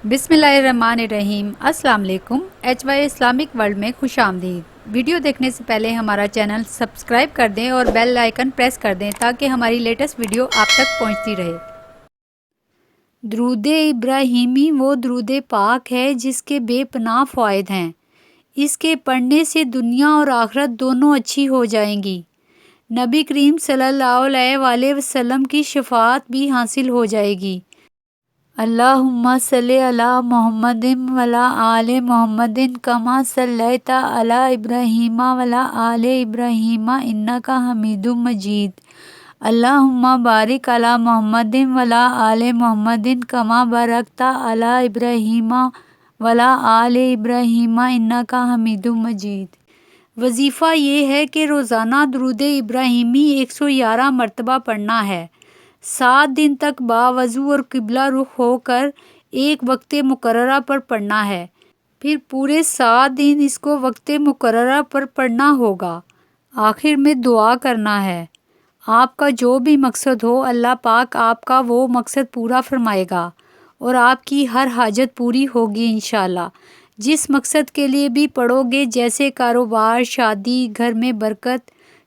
बिस्मिल्लाहिर्रहमानिर्रहीम। अस्सलाम वालेकुम। HY इस्लामिक वर्ल्ड में खुश आमदीद। वीडियो देखने से पहले हमारा चैनल सब्सक्राइब कर दें और बेल आइकन प्रेस कर दें ताकि हमारी लेटेस्ट वीडियो आप तक पहुंचती रहे। दुरूद इब्राहिमी वो दुरूद पाक है जिसके बेपनाह फ़वाइद हैं। इसके पढ़ने से दुनिया और आखिरत दोनों अच्छी हो जाएंगी। नबी करीम सल्लल्लाहु अलैहि वसल्लम की शफाअत भी हासिल हो जाएगी। अल्लाहुम्मा सल्ली अला मुहम्मदिन वला आले मुहम्मदिन कमा सल्लैता अला इब्राहीमा वला आले इब्राहीमा इन्नका हमीदुम मजीद। अल्लाहुम्मा बारिक अला मुहम्मदिन वला आले मुहम्मदिन कमा बारकता अला इब्राहीमा वला आले इब्राहीमा इन्नका हमीदुम मजीद। वजीफ़ा ये है कि रोज़ाना दुरूद इब्राहिमी 111 मरतबा पढ़ना है। 7 दिन तक बावज़ू और किबला रुख होकर एक वक्त मुकर्ररा पर पढ़ना है। फिर पूरे 7 दिन इसको वक्त मुकर्ररा पर पढ़ना होगा। आखिर में दुआ करना है। आपका जो भी मकसद हो अल्लाह पाक आपका वो मकसद पूरा फरमाएगा और आपकी हर हाजत पूरी होगी इंशाअल्लाह। जिस मकसद के लिए भी पढ़ोगे, जैसे कारोबार, शादी, घर में बरकत,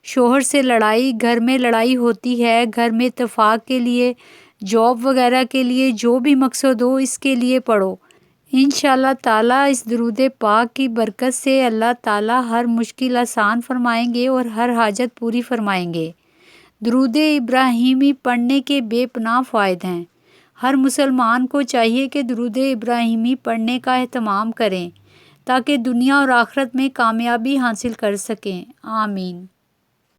शोहर से लड़ाई, घर में लड़ाई होती है, घर में इत्तेफाक के लिए, जॉब वगैरह के लिए, जो भी मकसद हो इसके लिए पढ़ो। इंशाअल्लाह ताला इस दुरूद पाक की बरकत से अल्लाह ताला हर मुश्किल आसान फरमाएंगे और हर हाजत पूरी फरमाएंगे। दुरूद इब्राहिमी पढ़ने के बेपनाह फ़ायदे हैं। हर मुसलमान को चाहिए कि दुरूद इब्राहिमी पढ़ने का एहतमाम करें ताकि दुनिया और आखिरत में कामयाबी हासिल कर सकें। आमीन।